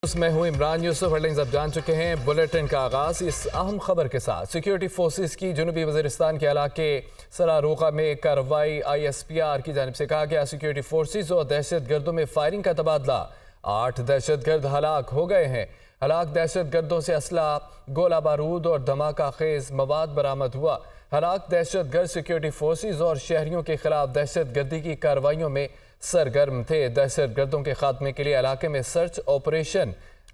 میں ہوں عمران یوسف۔ ہیڈلائنز اب جان چکے ہیں، بلیٹن کا آغاز اس اہم خبر کے ساتھ۔ سیکیورٹی فورسز کی جنوبی وزیرستان کے علاقے سراروغہ میں کارروائی ISPR کی جانب سے کہا گیا سیکیورٹی فورسز اور دہشت گردوں میں فائرنگ کا تبادلہ۔ 8 دہشت گرد ہلاک ہو گئے ہیں۔ ہلاک دہشت گردوں سے اسلحہ، گولہ بارود اور دھماکہ خیز مواد برآمد ہوا۔ ہلاک دہشت گرد سیکیورٹی فورسز اور شہریوں کے خلاف دہشت گردی کی کارروائیوں میں سرگرم تھے۔ دہشت گردوں کے خاتمے کے لیے علاقے میں سرچ آپریشن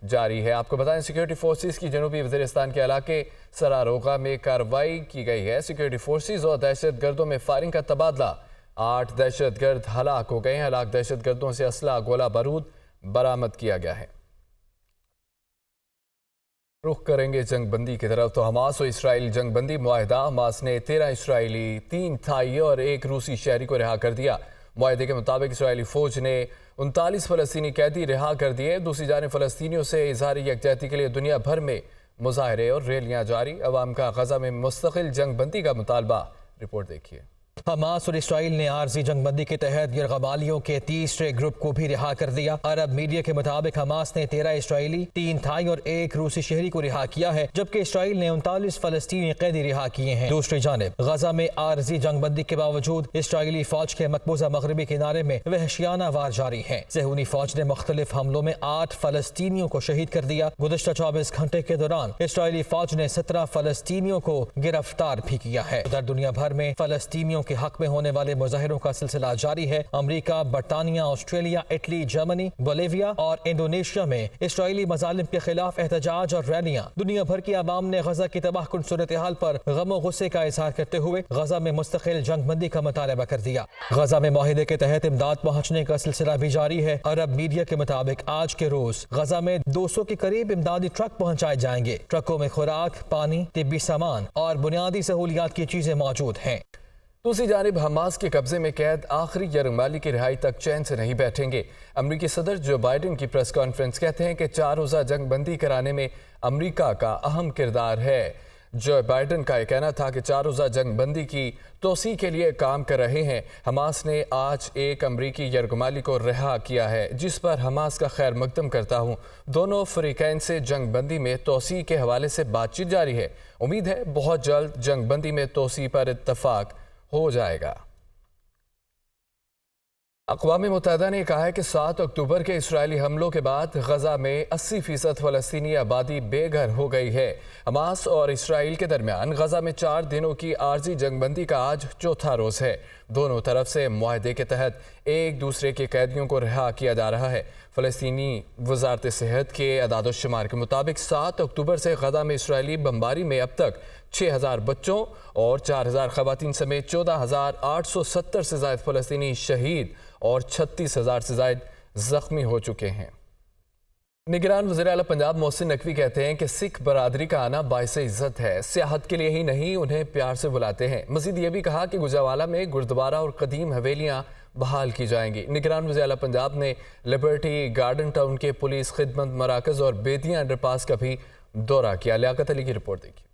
جاری ہے۔ آپ کو بتائیں، سیکیورٹی فورسز کی جنوبی وزیرستان کے علاقے سراروغہ میں کارروائی کی گئی ہے۔ سیکیورٹی فورسز اور دہشت گردوں میں فائرنگ کا تبادلہ۔ 8 دہشت گرد ہلاک ہو گئے ہیں۔ ہلاک دہشت گردوں سے اسلحہ، گولہ بارود برآمد کیا گیا ہے۔ رخ کریں گے جنگ بندی کی طرف تو حماس اور اسرائیل جنگ بندی معاہدہ۔ حماس نے 13 اسرائیلی، 3 تھائی اور 1 روسی شہری کو رہا کر دیا۔ معاہدے کے مطابق اسرائیلی فوج نے 39 فلسطینی قیدی رہا کر دیے۔ دوسری جانب فلسطینیوں سے اظہار یکجہتی کے لیے دنیا بھر میں مظاہرے اور ریلیاں جاری۔ عوام کا غزہ میں مستقل جنگ بندی کا مطالبہ۔ رپورٹ دیکھیے۔ حماس اور اسرائیل نے عارضی جنگ بندی کے تحت یرغمالیوں کے تیسرے گروپ کو بھی رہا کر دیا۔ عرب میڈیا کے مطابق حماس نے 13 اسرائیلی، 3 تھائی اور 1 روسی شہری کو رہا کیا ہے، جبکہ اسرائیل نے 39 فلسطینی قیدی رہا کیے ہیں۔ دوسری جانب غزہ میں عارضی جنگ بندی کے باوجود اسرائیلی فوج کے مقبوضہ مغربی کنارے میں وحشیانہ وار جاری ہیں۔ صہیونی فوج نے مختلف حملوں میں 8 فلسطینیوں کو شہید کر دیا۔ گزشتہ 24 گھنٹے کے دوران اسرائیلی فوج نے 17 فلسطینیوں کو گرفتار بھی کیا ہے۔ ادھر دنیا بھر میں فلسطینیوں کے حق میں ہونے والے مظاہروں کا سلسلہ جاری ہے۔ امریکہ، برطانیہ، آسٹریلیا، اٹلی، جرمنی، بولیویا اور انڈونیشیا میں اسرائیلی مظالم کے خلاف احتجاج اور ریلیاں۔ دنیا بھر کی عوام نے غزہ کی تباہ کن صورتحال پر غم و غصے کا اظہار کرتے ہوئے غزہ میں مستقل جنگ بندی کا مطالبہ کر دیا۔ غزہ میں معاہدے کے تحت امداد پہنچنے کا سلسلہ بھی جاری ہے۔ عرب میڈیا کے مطابق آج کے روز غزہ میں 200 کے قریب امدادی ٹرک پہنچائے جائیں گے۔ ٹرکوں میں خوراک، پانی، طبی سامان اور بنیادی سہولیات کی چیزیں موجود ہیں۔ دوسری جانب حماس کے قبضے میں قید آخری یرغمالی کی رہائی تک چین سے نہیں بیٹھیں گے۔ امریکی صدر جو بائیڈن کی پریس کانفرنس کہتے ہیں کہ 4 روزہ جنگ بندی کرانے میں امریکہ کا اہم کردار ہے۔ جو بائیڈن کا یہ کہنا تھا کہ 4 روزہ جنگ بندی کی توسیع کے لیے کام کر رہے ہیں۔ حماس نے آج ایک امریکی یرغمالی کو رہا کیا ہے، جس پر حماس کا خیر مقدم کرتا ہوں۔ دونوں فریقین سے جنگ بندی میں توسیع کے حوالے سے بات چیت جاری ہے۔ امید ہے بہت جلد جنگ بندی میں توسیع پر اتفاق ہو جائے گا۔ اقوام متحدہ نے کہا ہے کہ 7 اکتوبر کے اسرائیلی حملوں کے بعد غزہ میں 80% فلسطینی آبادی بے گھر ہو گئی ہے۔ حماس اور اسرائیل کے درمیان غزہ میں 4 دنوں کی عارضی جنگ بندی کا آج چوتھا روز ہے۔ دونوں طرف سے معاہدے کے تحت ایک دوسرے کے قیدیوں کو رہا کیا جا رہا ہے۔ فلسطینی وزارت صحت کے اعداد و شمار کے مطابق 7 اکتوبر سے غزہ میں اسرائیلی بمباری میں اب تک 6000 بچوں اور 4000 خواتین سمیت 14870 سے زائد فلسطینی شہید اور 36000 سے زائد زخمی ہو چکے ہیں۔ نگران وزیر اعلیٰ پنجاب محسن نقوی کہتے ہیں کہ سکھ برادری کا آنا باعث عزت ہے۔ سیاحت کے لیے ہی نہیں، انہیں پیار سے بلاتے ہیں۔ مزید یہ بھی کہا کہ گوجرانوالہ میں گردوارہ اور قدیم حویلیاں بحال کی جائیں گی۔ نگران وزیر اعلیٰ پنجاب نے لبرٹی گارڈن ٹاؤن کے پولیس خدمت مراکز اور بیدیاں انڈر پاس کا بھی دورہ کیا۔ لیاقت علی کی رپورٹ دیکھیے۔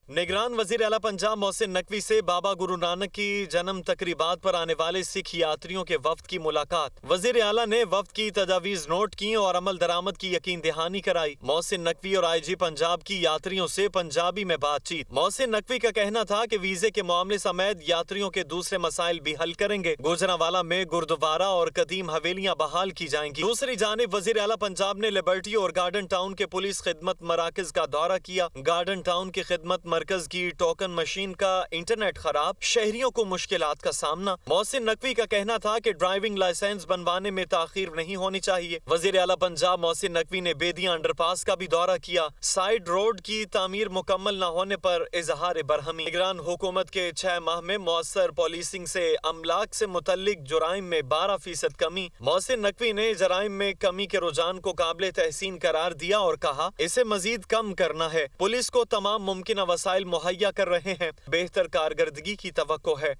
نگران وزیر اعلیٰ پنجاب محسن نقوی سے بابا گرو نانک کی جنم تقریبات پر آنے والے سکھ یاتریوں کے وفد کی ملاقات۔ وزیر اعلیٰ نے وفد کی تجاویز نوٹ کی اور عمل درآمد کی یقین دہانی کرائی۔ محسن نقوی اور IG پنجاب کی یاتریوں سے پنجابی میں بات چیت۔ محسن نقوی کا کہنا تھا کہ ویزے کے معاملے سمیت یاتریوں کے دوسرے مسائل بھی حل کریں گے۔ گوجرانوالہ میں گردوارہ اور قدیم حویلیاں بحال کی جائیں گی۔ دوسری جانب وزیر اعلیٰ پنجاب نے لبرٹی اور گارڈن ٹاؤن کے پولیس خدمت مراکز کا دورہ کیا۔ گارڈن ٹاؤن کی خدمت مرکز کی ٹوکن مشین کا انٹرنیٹ خراب، شہریوں کو مشکلات کا سامنا۔ محسن نقوی کا کہنا تھا کہ ڈرائیونگ لائسنس بنوانے میں تاخیر نہیں ہونی چاہیے۔ وزیر اعلیٰ پنجاب محسن نقوی نے بیدیاں انڈر پاس کا بھی دورہ کیا۔ سائیڈ روڈ کی تعمیر مکمل نہ ہونے پر اظہار برہمی۔ نگران حکومت کے 6 ماہ میں مؤثر پالیسنگ سے املاک سے متعلق جرائم میں 12% کمی۔ محسن نقوی نے جرائم میں کمی کے رجحان کو قابل تحسین قرار دیا اور کہا اسے مزید کم کرنا ہے۔ پولیس کو تمام ممکنہ وسائل مہیا کر رہے ہیں، بہتر کارکردگی کی توقع ہے۔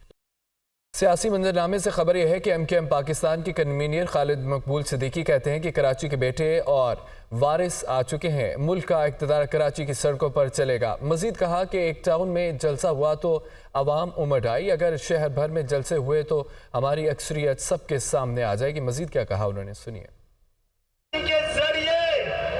سیاسی منظرنامے سے خبر یہ ہے کہ MKM پاکستان کی کنوینر خالد مقبول صدیقی کہتے ہیں کہ کراچی کے بیٹے اور وارث آ چکے ہیں، ملک کا اقتدار کراچی کی سڑکوں پر چلے گا۔ مزید کہا کہ ایک ٹاؤن میں جلسہ ہوا تو عوام امڑ آئی، اگر شہر بھر میں جلسے ہوئے تو ہماری اکثریت سب کے سامنے آ جائے گی۔ مزید کیا کہا انہوں نے، سنیے۔ کے ذریعے